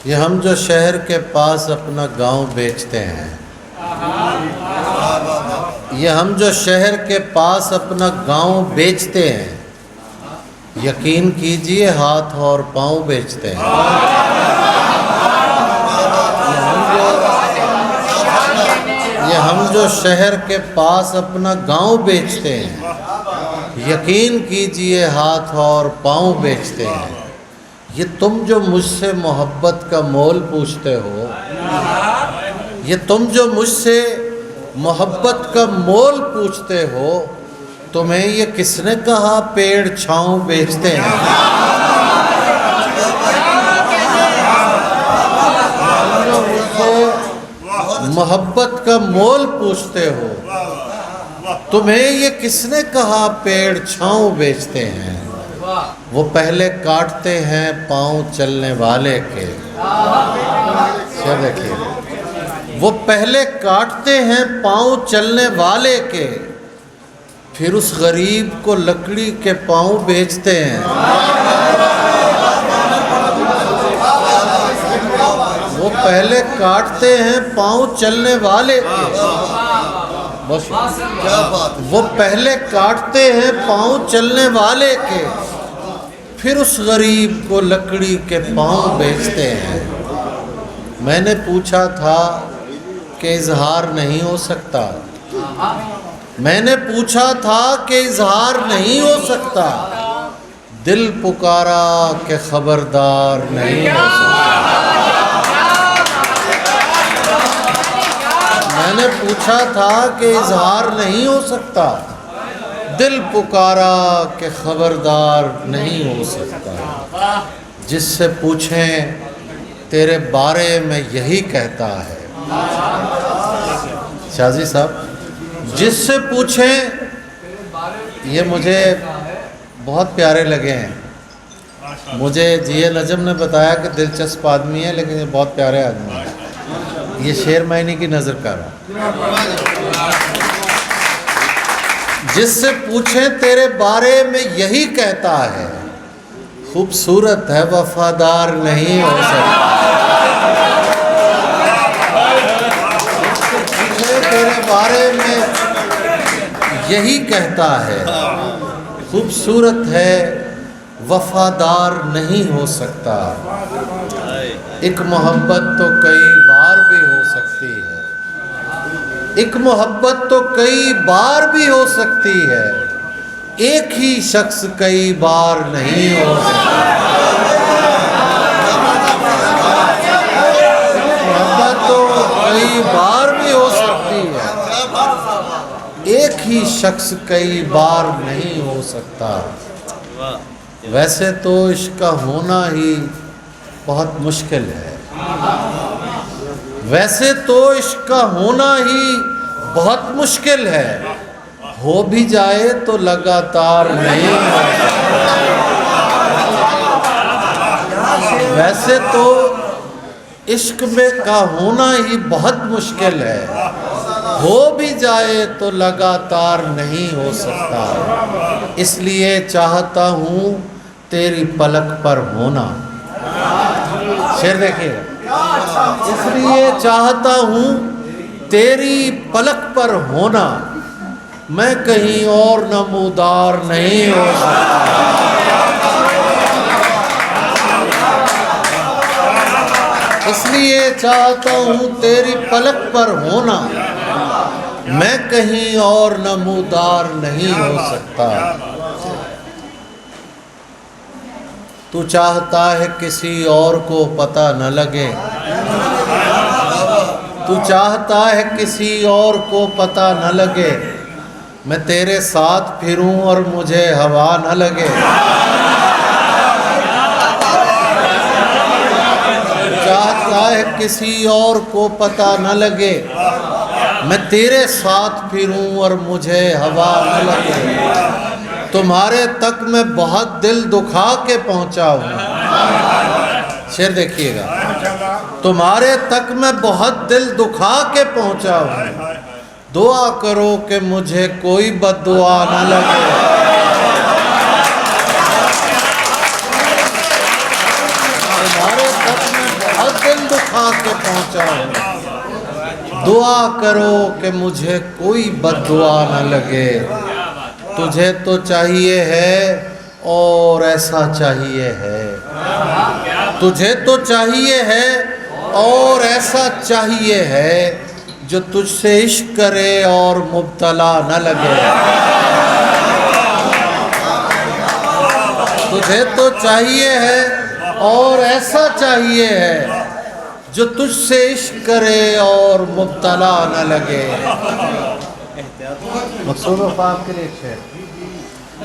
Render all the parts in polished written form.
ये हम जो शहर के पास अपना गांव बेचते हैं, ये हम जो शहर के पास अपना गांव बेचते हैं, यकीन कीजिए हाथ और पाँव बेचते हैं। ये हम जो शहर के पास अपना गांव बेचते हैं, यकीन कीजिए हाथ और पाँव बेचते हैं। ये तुम जो मुझसे मोहब्बत का मोल पूछते हो, ये तुम जो मुझसे मोहब्बत का मोल पूछते हो, तुम्हें ये किसने कहा पेड़ छाँव बेचते हैं। जो मुझसे मोहब्बत का मोल पूछते हो, तुम्हें ये किसने कहा पेड़ छाँव बेचते हैं। वो पहले काटते हैं पाँव चलने वाले के। देखिए, वो पहले काटते हैं पाँव चलने वाले के, फिर उस गरीब को लकड़ी के पाँव बेचते हैं। वो पहले काटते हैं पाँव चलने वाले के, बस क्या बात। वो पहले काटते हैं पाँव चलने वाले के, फिर उस गरीब को लकड़ी के पाँव बेचते हैं। मैंने पूछा था कि इजहार नहीं हो सकता, मैंने पूछा था कि इजहार नहीं हो सकता, दिल पुकारा कि खबरदार नहीं हो सकता। मैंने पूछा था कि इजहार नहीं हो सकता, दिल पुकारा कि खबरदार नहीं हो सकता। जिससे पूछें तेरे बारे में यही कहता है। शाजी साहब, जिससे पूछें, ये मुझे बहुत प्यारे लगे हैं। मुझे जी नजम ने बताया कि दिलचस्प आदमी है, लेकिन ये बहुत प्यारे आदमी है। ये शेर मैनी की नज़र कर रहा। जिससे पूछें तेरे बारे में यही कहता है, खूबसूरत है वफादार नहीं हो सकता। जिससे तेरे बारे में यही कहता है, खूबसूरत है वफादार नहीं हो सकता। एक मोहब्बत तो कई बार भी हो सकती है, एक मोहब्बत तो कई बार भी हो सकती है, एक ही शख्स कई बार नहीं हो सकता। मोहब्बत तो कई बार भी हो सकती है, एक ही शख्स कई बार नहीं हो सकता। वैसे तो इसका होना ही बहुत मुश्किल है, वैसे तो इसका होना ही बहुत मुश्किल है, हो भी जाए तो लगातार नहीं हो सकता। वैसे तो इश्क में का होना ही बहुत मुश्किल है, हो भी जाए तो लगातार नहीं हो सकता। इसलिए चाहता हूँ तेरी पलक पर होना। शेर देखिए, इसलिए चाहता हूँ तेरी पलक पर होना, मैं कहीं और नमूदार नहीं हो सकता। इसलिए चाहता हूँ तेरी पलक पर होना, मैं कहीं और नमूदार नहीं हो सकता। तू चाहता है किसी और को पता न लगे, तू चाहता है किसी और को पता न लगे, मैं तेरे साथ फिरूं और मुझे हवा न लगे। चाहता है किसी और को पता न लगे, मैं तेरे साथ फिरूं और मुझे हवा न लगे। तुम्हारे तक मैं बहुत दिल दुखा के पहुंचा हूँ। शेर देखिएगा, तुम्हारे तक मैं बहुत दिल दुखा के पहुंचा हूँ, दुआ करो कि मुझे कोई बद्दुआ न लगे। तुम्हारे तक मैं बहुत खा के पहुंचा हूँ। दुआ करो कि मुझे कोई बद्दुआ न लगे। तुझे तो चाहिए है और ऐसा चाहिए है, तुझे तो चाहिए है और ऐसा चाहिए है जो तुझसे इश्क करे और मुब्तला न लगे। तुझे तो चाहिए है और ऐसा चाहिए है जो तुझसे इश्क करे और मुब्तला न लगे। मकसूद वफाक के लिए शेर।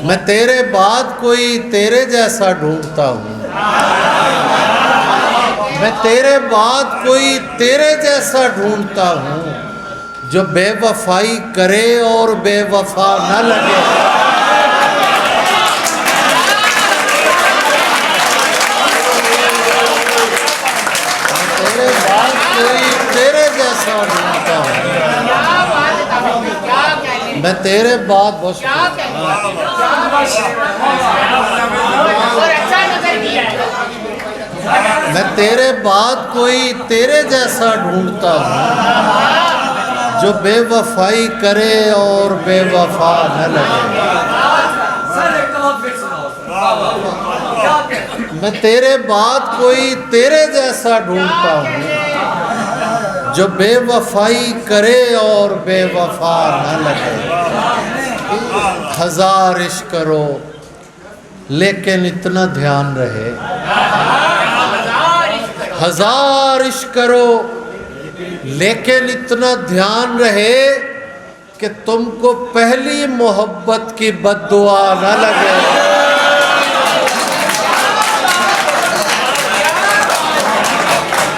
मैं तेरे बाद कोई तेरे जैसा ढूंढता हूँ, मैं तेरे बाद कोई तेरे जैसा ढूंढता हूँ जो बेवफाई करे और बेवफा न लगे। तेरे बाद कोई तेरे जैसा ढूंढता हूँ, मैं तेरे बाद बहुत मैं तेरे बाद कोई तेरे जैसा ढूंढता हूँ जो बेवफाई करे और बेवफा न लगे। मैं तेरे बाद कोई तेरे जैसा ढूंढता हूँ जो बेवफाई करे और बेवफा न लगे। हजार इश्क करो लेकिन इतना ध्यान रहे, हजार इश्क करो लेकिन इतना ध्यान रहे कि तुमको पहली मोहब्बत की बद्दुआ न लगे।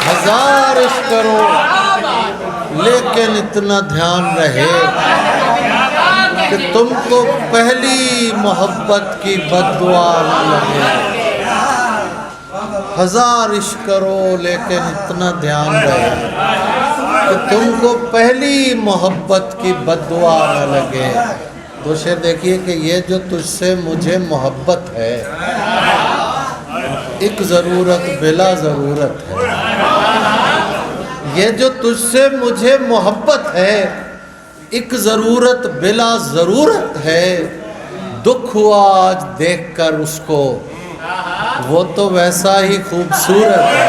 हजार इश्क करो लेकिन इतना ध्यान रहे कि तुमको पहली मोहब्बत की बद्दुआ न लगे। हजार इश्क करो लेकिन इतना ध्यान रहे कि तुमको पहली मोहब्बत की बद्दुआ न लगे। तो शेर देखिए कि ये जो तुझसे मुझे मोहब्बत है एक ज़रूरत बिला ज़रूरत है। ये जो तुझसे मुझे मोहब्बत है एक ज़रूरत बिला ज़रूरत है। दुख हुआ आज देखकर उसको, वो तो वैसा ही खूबसूरत है।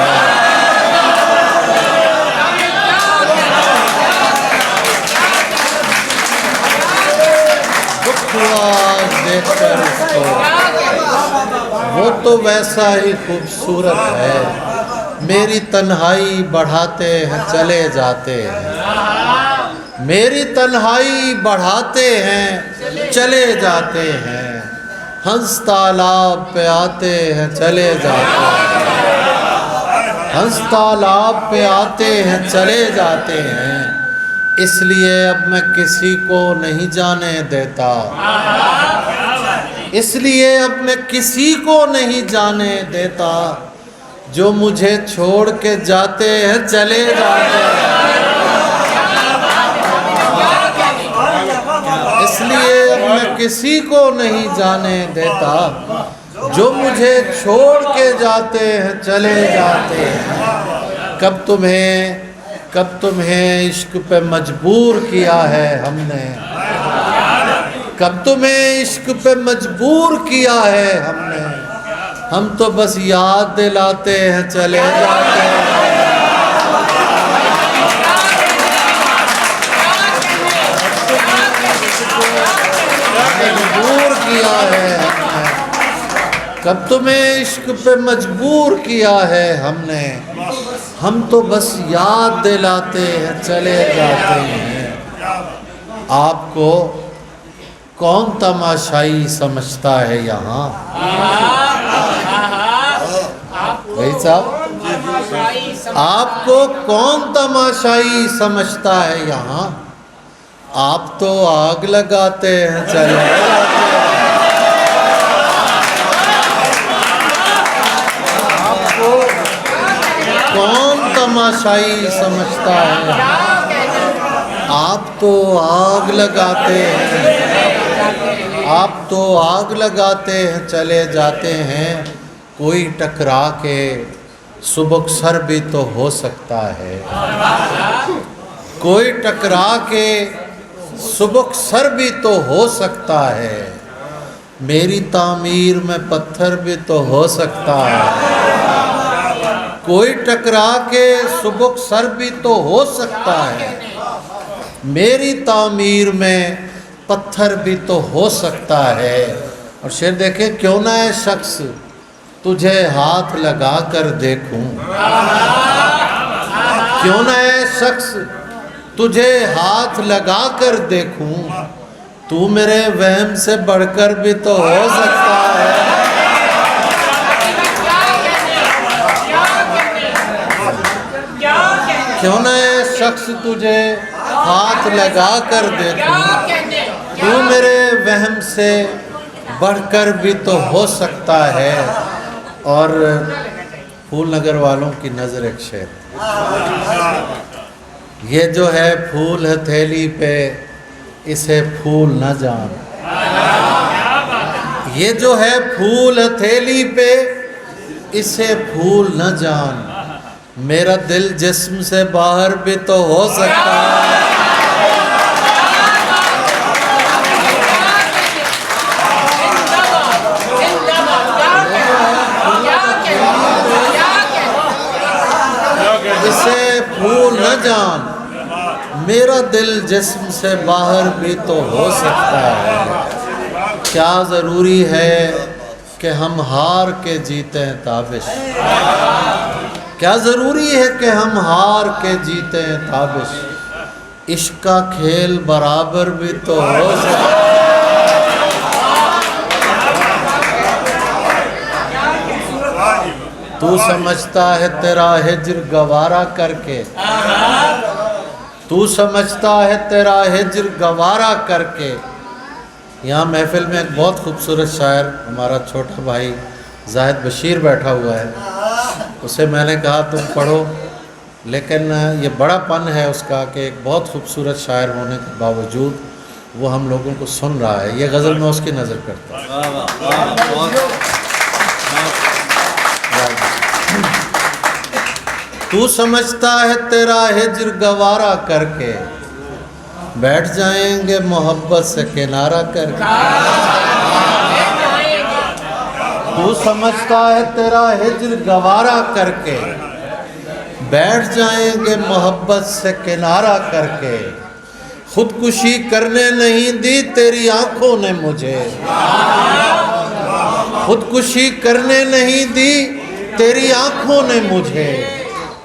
दुख हुआ आज देखकर उसको, वो तो वैसा ही खूबसूरत है। मेरी तन्हाई बढ़ाते हैं चले जाते हैं, मेरी तन्हाई बढ़ाते हैं चले जाते हैं। हंस तालाब पे आते हैं चले जाते हैं, हंस तालाब पे आते हैं चले जाते हैं। इसलिए अब मैं किसी को नहीं जाने देता, इसलिए अब मैं किसी को नहीं जाने देता। जो मुझे छोड़ के जाते हैं चले जाते हैं, इसलिए अब मैं किसी को नहीं जाने देता। जो मुझे छोड़ के जाते हैं चले जाते हैं। कब तुम्हें इश्क पे मजबूर किया है हमने, कब तुम्हें इश्क पे मजबूर किया है हमने। हम तो बस याद दिलाते हैं चले जाते हैं। मजबूर किया है हमने, कब तुम्हें इश्क पे मजबूर किया है हमने। हम तो बस याद दिलाते हैं चले जाते हैं। आपको कौन तमाशाई समझता है यहाँ? भाई साहब, आपको कौन तमाशाई समझता है यहाँ? आप तो आग लगाते हैं चले जाते हैं। आपको कौन तमाशाई समझता है? आप तो आग लगाते हैं, आप तो आग लगाते हैं चले जाते हैं। कोई टकरा के सुबक सर भी तो हो सकता है। कोई टकरा के सुबक सर भी तो हो सकता है। मेरी तामीर में पत्थर भी तो हो सकता है। कोई टकरा के सुबक सर भी तो हो सकता है। मेरी तामीर में पत्थर भी तो हो सकता है। और शेर देखे, क्यों ना है शख्स तुझे हाथ लगा कर देखूं, क्यों ना है शख्स तुझे हाथ लगा कर देखूं, तू मेरे वहम से बढ़कर भी तो हो सकता है। क्यों ना है शख्स तुझे हाथ लगा कर देखूं, तू मेरे वहम से बढ़कर भी तो हो सकता है। और फूल नगर वालों की नज़र एक शेर, ये जो है फूल हथेली पे इसे फूल न जान, ये जो है फूल हथेली पे इसे फूल न जान, मेरा दिल जिस्म से बाहर भी तो हो सकता है। इसे फूल न जान, मेरा दिल जिस्म से बाहर भी तो हो सकता है। क्या ज़रूरी है कि हम हार के जीते ताबिश, क्या ज़रूरी है कि हम हार के जीते ताबिश, इश्क का खेल बराबर भी तो हो सकता है। तू समझता है तेरा हिज्र गवारा करके, तू समझता है तेरा हिज्र गवारा करके। यहाँ महफिल में एक बहुत खूबसूरत शायर हमारा छोटा भाई जाहिद बशीर बैठा हुआ है, उसे मैंने कहा तुम पढ़ो, लेकिन ये बड़ापन है उसका कि एक बहुत खूबसूरत शायर होने के बावजूद वो हम लोगों को सुन रहा है। ये गज़ल में उसकी नज़र करता है। तू समझता है तेरा हिज्र गवारा करके, बैठ जाएंगे मोहब्बत से किनारा करके। तू समझता है तेरा हिज्र गवारा करके, बैठ जाएंगे मोहब्बत से किनारा करके। खुदकुशी करने नहीं दी तेरी आंखों ने मुझे, खुदकुशी करने नहीं दी तेरी आंखों ने मुझे।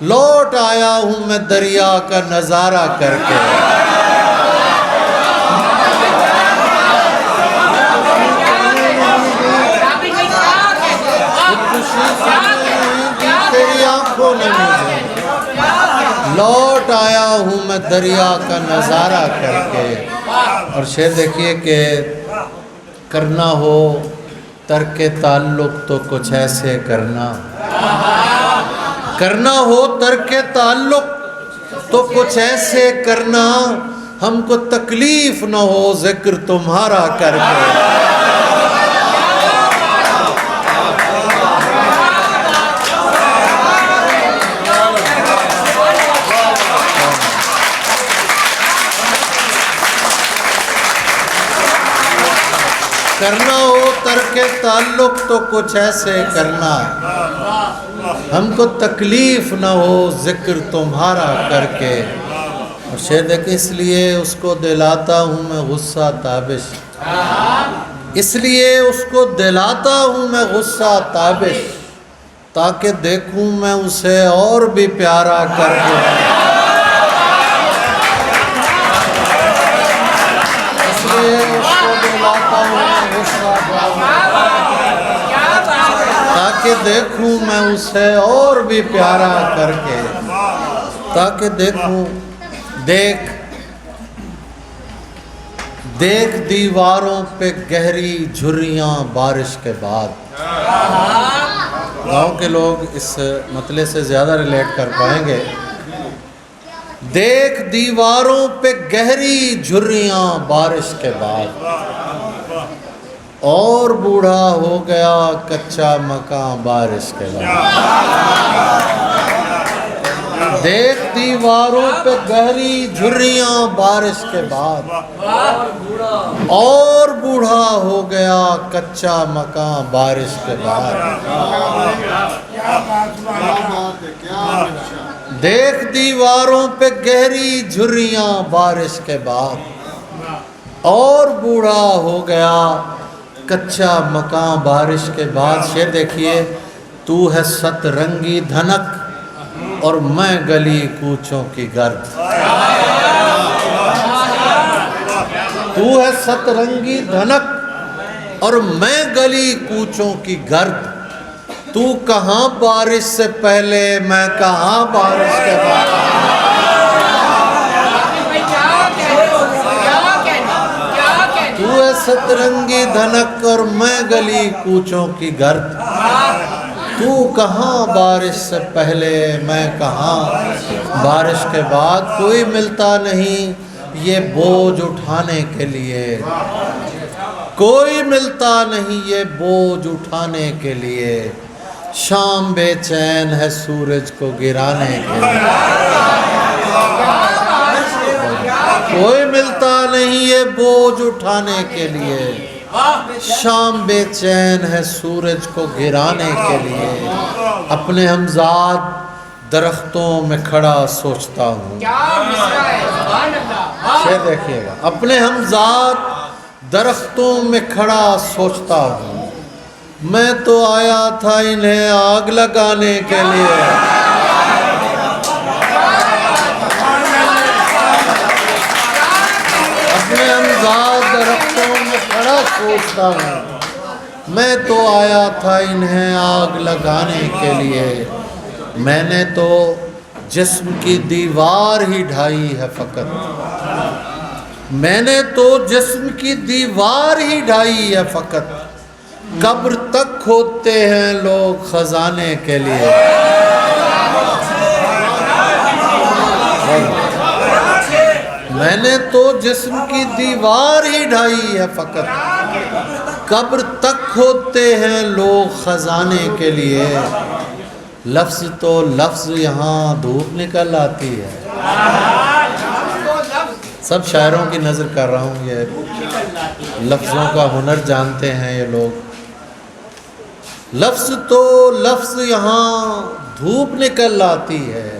लौट आया हूँ मैं दरिया का नज़ारा करके। तेरी आंखों ने मुझे, लौट आया हूँ मैं दरिया का नज़ारा करके। और शेर देखिए कि करना हो तर्के ताल्लुक़ तो कुछ ऐसे करना, करना हो तर्के ताल्लुक़ तो कुछ ऐसे करना, हमको तकलीफ़ न हो ज़िक्र तुम्हारा करके। करना हो तर्के ताल्लुक़ तो कुछ ऐसे करना, हमको तकलीफ़ न हो ज़िक्र तुम्हारा करके। और शेर देखे, इसलिए उसको दिलाता हूँ मैं गुस्सा ताबिश, इसलिए उसको दिलाता हूँ मैं गुस्सा ताबिश, ताकि देखूँ मैं उसे और भी प्यारा करके। इसलिए उसको दिलाता हूँ मैं गुस्सा ताकि देखूं मैं उसे और भी प्यारा करके, ताकि देखूं। देख देख दीवारों पे गहरी झुर्रियाँ बारिश के बाद। गांव के लोग इस मतले से ज़्यादा रिलेट कर पाएंगे। देख दीवारों पे गहरी झुर्रियाँ बारिश के बाद, और बूढ़ा हो गया कच्चा मकान बारिश के बाद। देख दीवारों पे गहरी झुर्रियां बारिश के बाद, और बूढ़ा हो गया कच्चा मकान बारिश के बाद। देख दीवारों पे गहरी झुर्रियां बारिश के बाद, और बूढ़ा हो गया कच्चा मकान बारिश के बाद। शेर देखिए, तू है सतरंगी धनक और मैं गली कूचों की गर्द। तू है सतरंगी धनक और मैं गली कूचों की गर्द। तू कहाँ बारिश से पहले, मैं कहाँ बारिश के बाद। तू है सतरंगी धनक और मैं गली कूचों की गर्द। तू कहाँ बारिश से पहले, मैं कहाँ बारिश के बाद। कोई मिलता नहीं ये बोझ उठाने के लिए, कोई मिलता नहीं ये बोझ उठाने के लिए। शाम बेचैन है सूरज को गिराने के लिए, कोई मिलता नहीं ये बोझ उठाने के लिए। शाम बेचैन है सूरज को गिराने के लिए। अपने हमजाद दरख्तों में खड़ा सोचता हूँ। शेर देखिएगा, अपने हमजाद दरख्तों में खड़ा सोचता हूँ। मैं तो आया था इन्हें आग लगाने के लिए। अपने हमजाद दरख्तों में खड़ा सोचता हूँ। मैं तो आया था इन्हें आग लगाने के लिए। मैंने तो जिस्म की दीवार ही ढाई है फ़कत। मैंने तो जिस्म की दीवार ही ढाई है फ़कत। कब्र तक खोदते हैं लोग खजाने के लिए। मैंने तो जिस्म की दीवार ही ढाई है फ़कत। कब्र तक खोदते हैं लोग खजाने के लिए। लफ्ज़ तो लफ्ज़ यहाँ धूप निकल आती है। सब शायरों की नज़र कर रहा हूँ, ये लफ्ज़ों का हुनर जानते हैं ये लोग। लफ्ज़ तो लफ्ज़ यहाँ धूप निकल आती है,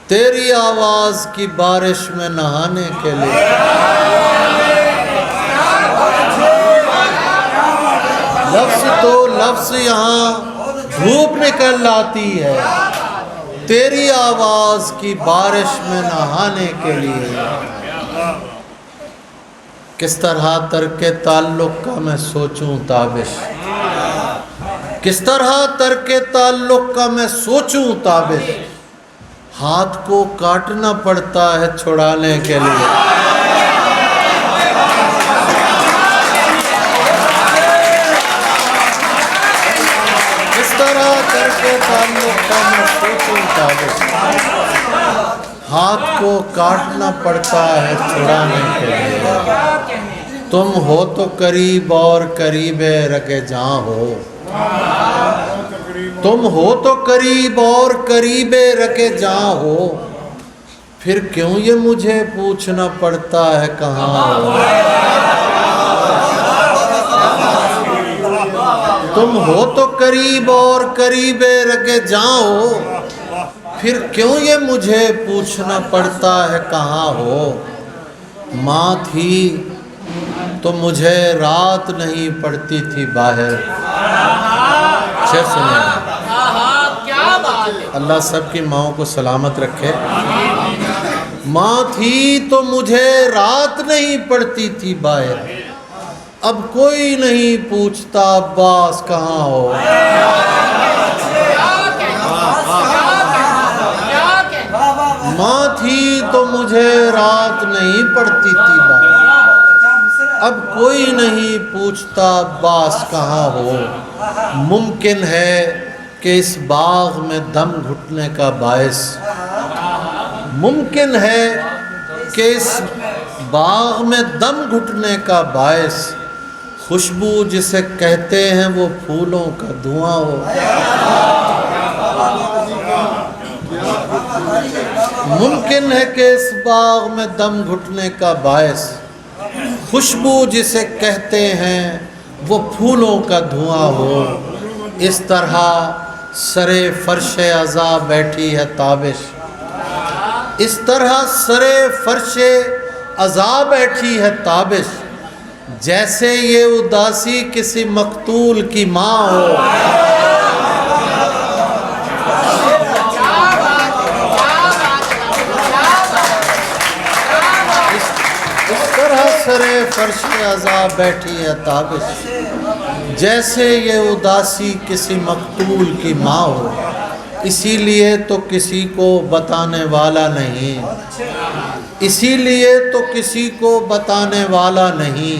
तेरी आवाज़ की बारिश में नहाने के लिए। लफ्ज़ तो लफ्ज़ यहाँ धूप निकल आती है, तेरी आवाज़ की बारिश में नहाने के लिए। किस तरह तरके ताल्लुक़ का मैं सोचूं ताबिश, किस तरह तरके ताल्लुक़ का मैं सोचूं ताबिश। हाथ को काटना पड़ता है छुड़ाने के लिए। किस तरह करके ताल्लुक़ का मैं सोचूं ताबिश। हाथ को काटना पड़ता है छुड़ाने के लिए। तुम हो तो करीब और करीबे रखे जहाँ हो। तुम हो तो करीब और करीबे रखे जहाँ हो। फिर क्यों ये मुझे पूछना पड़ता है कहाँ हो। तुम हो तो करीब और करीबे रखे जहाँ हो। फिर क्यों ये मुझे पूछना पड़ता है कहाँ हो। माँ थी तो मुझे रात नहीं पड़ती थी बाहर। शेर सुनिए, अल्लाह सबकी माओं को सलामत रखे। माँ थी तो मुझे रात नहीं पड़ती थी बाहर। अब कोई नहीं पूछता अब्बास कहाँ हो। माँ थी तो मुझे रात नहीं पड़ती थी बाहर। अब कोई नहीं पूछता अब्बास कहाँ हो। मुमकिन है कि इस बाग में दम घुटने का बायस, मुमकिन है कि इस बाग में दम घुटने का बायस खुशबू जिसे कहते हैं वो फूलों का धुआं हो। मुमकिन है कि इस बाग में दम घुटने का बायस खुशबू जिसे कहते हैं वो फूलों का धुआं हो। इस तरह सरे फर्श अज़ा बैठी है ताबिश, इस तरह सरे फर्श अज़ा बैठी है ताबिश, जैसे ये उदासी किसी मकतूल की माँ हो। इस तरह सरे फर्श अज़ा बैठी है ताबिश, जैसे ये उदासी किसी मकतूल की माँ हो। इसीलिए तो किसी को बताने वाला नहीं, इसीलिए तो किसी को बताने वाला नहीं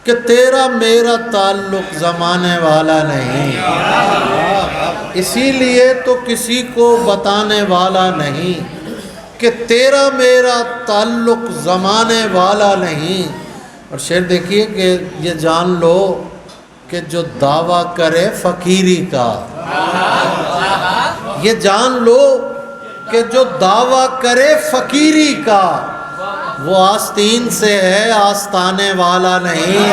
कि तेरा मेरा ताल्लुक़ ज़माने वाला नहीं। इसीलिए तो किसी को बताने वाला नहीं कि तेरा मेरा ताल्लुक़ ज़माने वाला नहीं। और शेर देखिए कि ये जान लो कि जो दावा करे फ़कीरी का, ये जान लो कि जो दावा करे फ़कीरी का वो आस्तीन से है, आस्ताने वाला नहीं।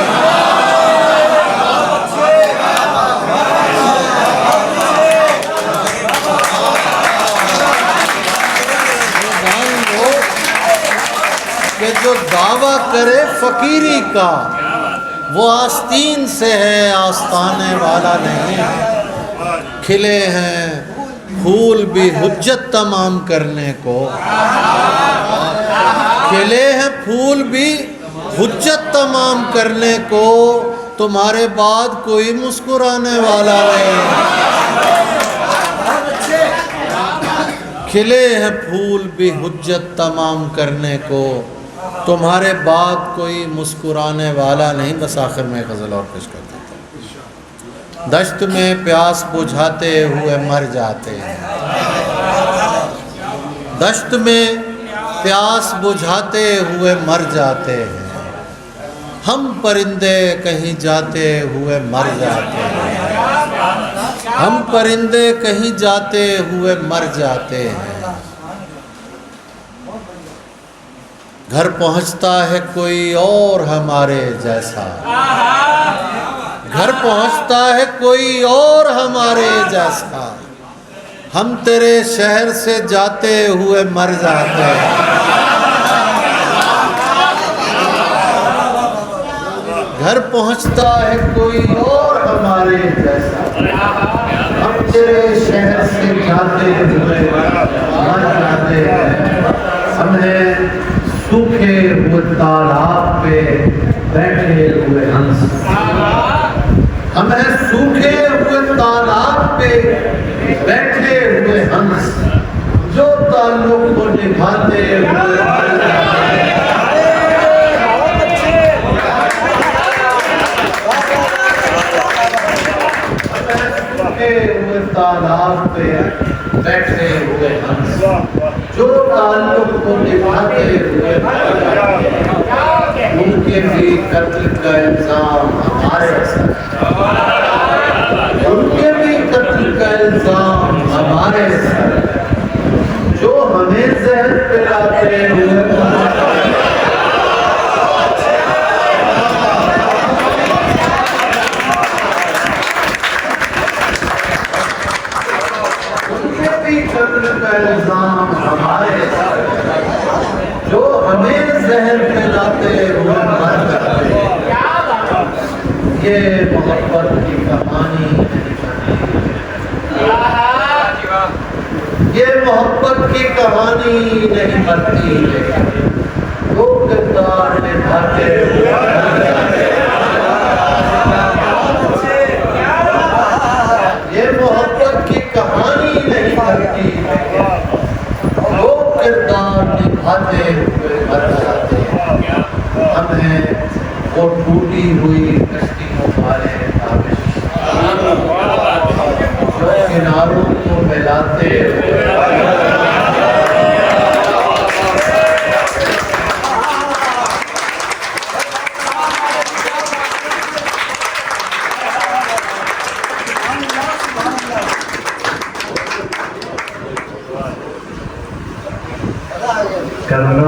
कि जो दावा करे फ़कीरी का वो आस्तीन से है, आस्ताने वाला नहीं। खिले हैं फूल भी हुज्जत तमाम करने को, खिले हैं फूल भी हुज्जत तमाम करने को, तुम्हारे बाद कोई मुस्कुराने वाला नहीं। खिले हैं फूल भी हुज्जत तमाम करने को, तुम्हारे बाद कोई मुस्कुराने वाला नहीं। बस आखिर में गज़ल और पेश कर देता हूँ। दश्त में प्यास बुझाते हुए मर जाते हैं, दश्त में प्यास बुझाते हुए मर जाते हैं, हम परिंदे कहीं जाते हुए मर जाते हैं, हम परिंदे कहीं जाते हुए मर जाते हैं। घर पहुंचता है कोई और हमारे जैसा, घर पहुंचता है कोई और हमारे जैसा, हम तेरे शहर से जाते हुए मर जाते हैं। घर पहुंचता है कोई और हमारे जैसा, हम तेरे शहर से जाते हुए मर जाते हैं। हमने सूखे हुए तालाब पे बैठे हुए हंस, हमें सूखे हुए तालाब पे बैठे हुए हंस, जो ताल्लुक़ को निभाते हुए सूखे हुए तालाब पे बैठे हुए हंस, जो ताल्लुक़ को निभाते हुए उनके भी कत्ल का इल्ज़ाम हमारे सर, उनके भी कत्ल का इल्ज़ाम हमारे सर, जो हमें जहर पिलाते हुए इल्ज़ाम हमारे सर, जो हमें जहर पिलाते हुए मर जाते। ये मोहब्बत की कहानी, ये मोहब्बत की कहानी नहीं मरती है, वो किरदार निभाते हुए मर जाते। ये मोहब्बत की कहानी नहीं मरती है, वो किरदार निभाते हुए मर जाते हैं। हम हैं वो टूटी हुई कश्तियों वाले ताबिश, जो किनारों को मिलाते हुए কেননা